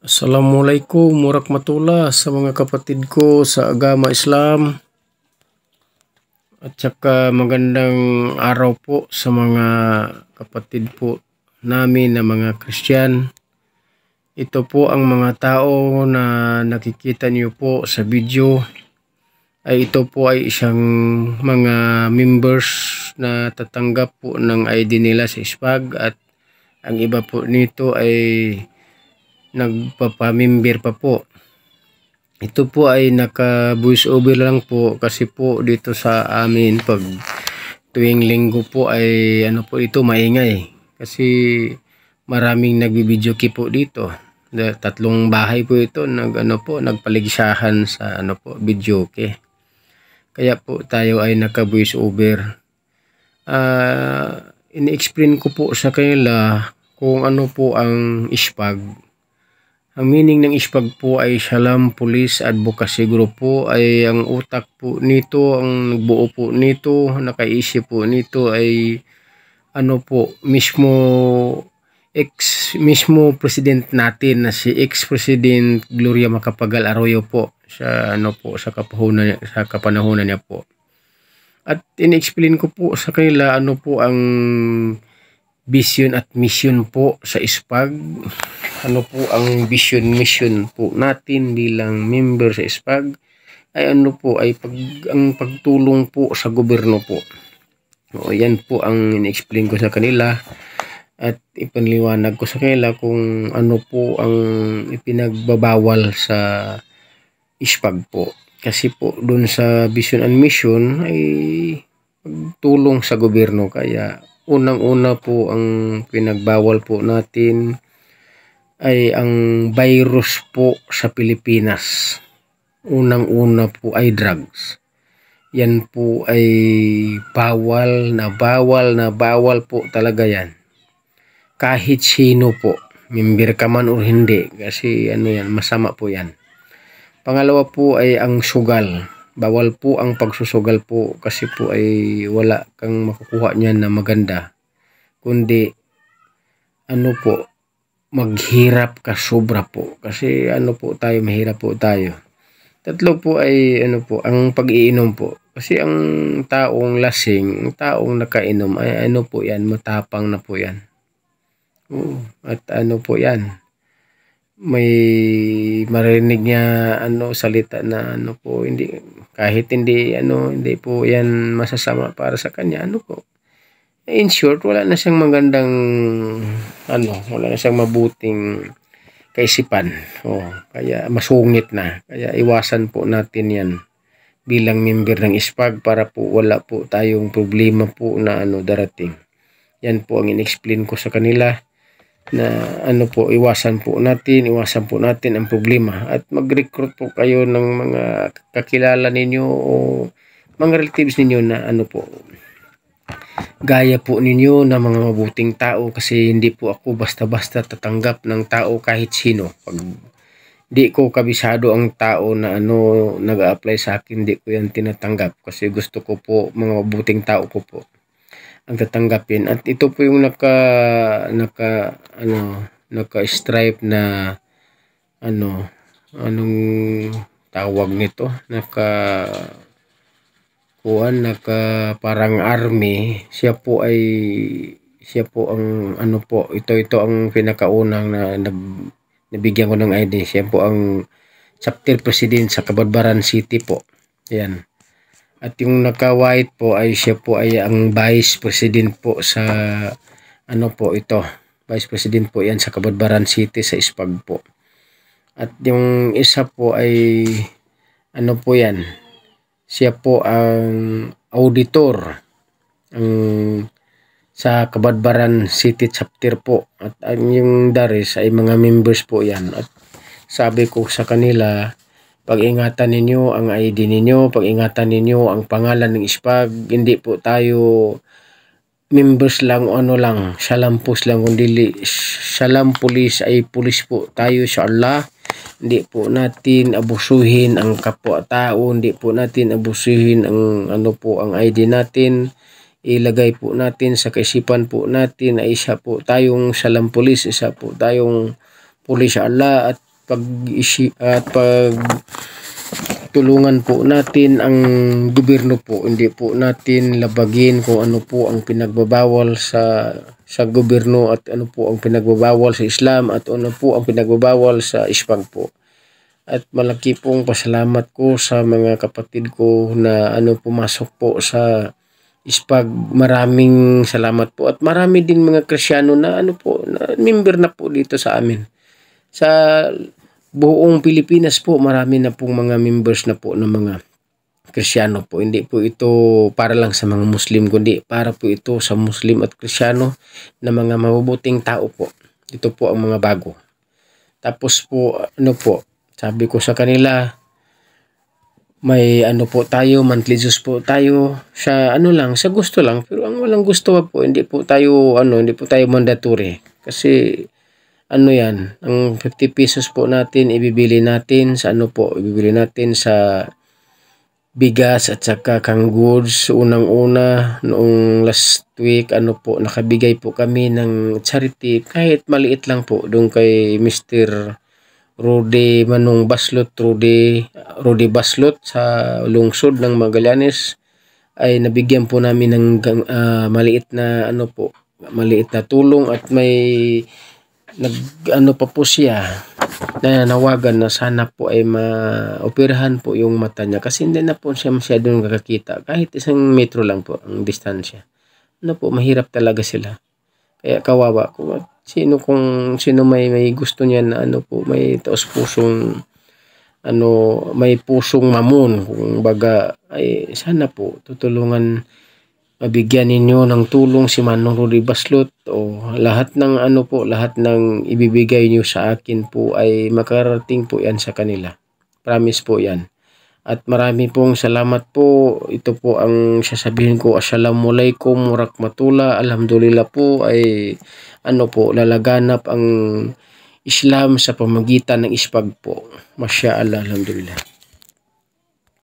Assalamualaikum warahmatullah sa mga kapatid ko sa agama Islam at saka magandang araw po sa mga kapatid po namin na mga Christian. Ito po ang mga tao na nakikita niyo po sa video ay ito po ay isang mga members na tatanggap po ng ID nila sa ISPAG at ang iba po nito ay nagpapamember pa po. Ito po ay naka voice over lang po kasi po dito sa amin pag tuwing linggo po ay po ito maingay kasi maraming nagbibideo po dito. Tatlong bahay po ito nagpaligsahan sa video ke. Kaya po tayo ay naka voice over. Ini-explain ko po sa kanila kung ano po ang ISPAG. Ang meaning ng ISPAG po ay Salam Police Advocacy Group po, ay ang utak po nito, ang nagbuo po nito, nakaisip po nito ay mismo president natin na si ex-president Gloria Macapagal Arroyo po sa sa kapanahunan niya po. At in-explain ko po sa kanila ano po ang vision at mission po sa ISPAG. Ano po ang vision mission po natin bilang member sa ISPAG ay ang pagtulong po sa gobyerno po. Yan po ang in-explain ko sa kanila at ipanliwanag ko sa kanila kung ano po ang ipinagbabawal sa ISPAG po. Kasi po doon sa vision and mission ay pagtulong sa gobyerno, kaya unang-una po ang pinagbawal po natin ay ang virus po sa Pilipinas. Unang-una po ay drugs. Yan po ay bawal po talaga yan. Kahit sino po, member ka man o hindi, kasi yan, masama po yan. Pangalawa po ay ang sugal. Bawal po ang pagsusugal po kasi po ay wala kang makukuha niyan na maganda. Kundi maghirap ka sobra po kasi tayo mahirap po tayo. Tatlo po ay ang pag-iinom po. Kasi ang taong lasing, ang taong nakainom ay po yan, matapang na po yan. At po yan, may marinig niya salita na hindi, kahit hindi po yan masasama para sa kanya. In short, wala na siyang magandang wala na siyang mabuting kaisipan. Kaya masungit na. Kaya iwasan po natin yan bilang member ng ISPAG para po wala po tayong problema po na darating. Yan po ang in-explain ko sa kanila na iwasan po natin ang problema at mag-recruit po kayo ng mga kakilala ninyo o mga relatives ninyo na gaya po ninyo na mga mabuting tao, kasi hindi po ako basta-basta tatanggap ng tao kahit sino. Pag di ko kabisado ang tao na nag-a-apply sa akin, di ko yan tinatanggap kasi gusto ko po mga mabuting tao ko po ang tatanggapin. At ito po yung naka-stripe na anong tawag nito, parang army. Siya po ang ito ang pinakaunang na nabigyan ko ng ID. Siya po ang chapter president sa Cabadbaran City po. Yan. At yung naka-white po ay siya po ay ang vice president po sa vice president po yan sa Cabadbaran City sa ISPAG po. At yung isa po ay yan, siya po ang auditor sa Cabadbaran City chapter po. At yung daris ay mga members po yan. At sabi ko sa kanila, pag-ingatan ninyo ang ID ninyo, pag-ingatan ninyo ang pangalan ng ISPAG. Hindi po tayo members lang o salampos lang, kundi Salam Police ay police po tayo sa Allah. Hindi po natin abusuhin ang kapwa-tao, hindi po natin abusuhin ang ang ID natin. Ilagay po natin sa kaisipan po natin na isa po tayong Salam Police, isa po tayong pulis sa Allah, at pag tulungan po natin ang gobyerno po. Hindi po natin labagin kung ano po ang pinagbabawal sa gobyerno at ano po ang pinagbabawal sa Islam at ano po ang pinagbabawal sa ispag po. At malaki pong pasalamat ko sa mga kapatid ko na pumasok po sa ispag. Maraming salamat po at marami din mga Kristiyano na na member na po dito sa amin. Sa buong Pilipinas po, marami na pong mga members na po ng mga Kristiyano po. Hindi po ito para lang sa mga Muslim, kundi para po ito sa Muslim at Kristiyano na mga mabubuting tao po. Ito po ang mga bago. Tapos po, sabi ko sa kanila, may po tayo, monthly dues po tayo sa sa gusto lang. Pero ang walang gusto po, hindi po tayo mandatory. Kasi yan, ang 50 pesos po natin ibibili natin sa ibibili natin sa bigas at saka kang goods. Unang-una noong last week nakabigay po kami ng charity kahit maliit lang po doon kay Mr. Rudy Manong Baslot, Rudy Baslot sa lungsod ng Magallanes. Ay nabigyan po namin ng maliit na maliit na tulong at may pa po siya na nawagan na sana po ay maoperahan po yung mata niya kasi hindi na po siya masyadong nakakita kahit 1 metro lang po ang distansya. Mahirap talaga sila. Kaya kawawa ko. Sino may gusto niya na may taos pusong may pusong mamon, kung baga ay sana po tutulungan, mabigyan ninyo ng tulong si Manong Rudy Baslot o lahat ng lahat ng ibibigay niyo sa akin po ay makarating po yan sa kanila. Promise po yan. At marami pong salamat po. Ito po ang sasabihin ko. Assalamualaikum warahmatullah. Alhamdulillah po ay lalaganap ang Islam sa pamagitan ng ispag po. Masya Allah, alhamdulillah.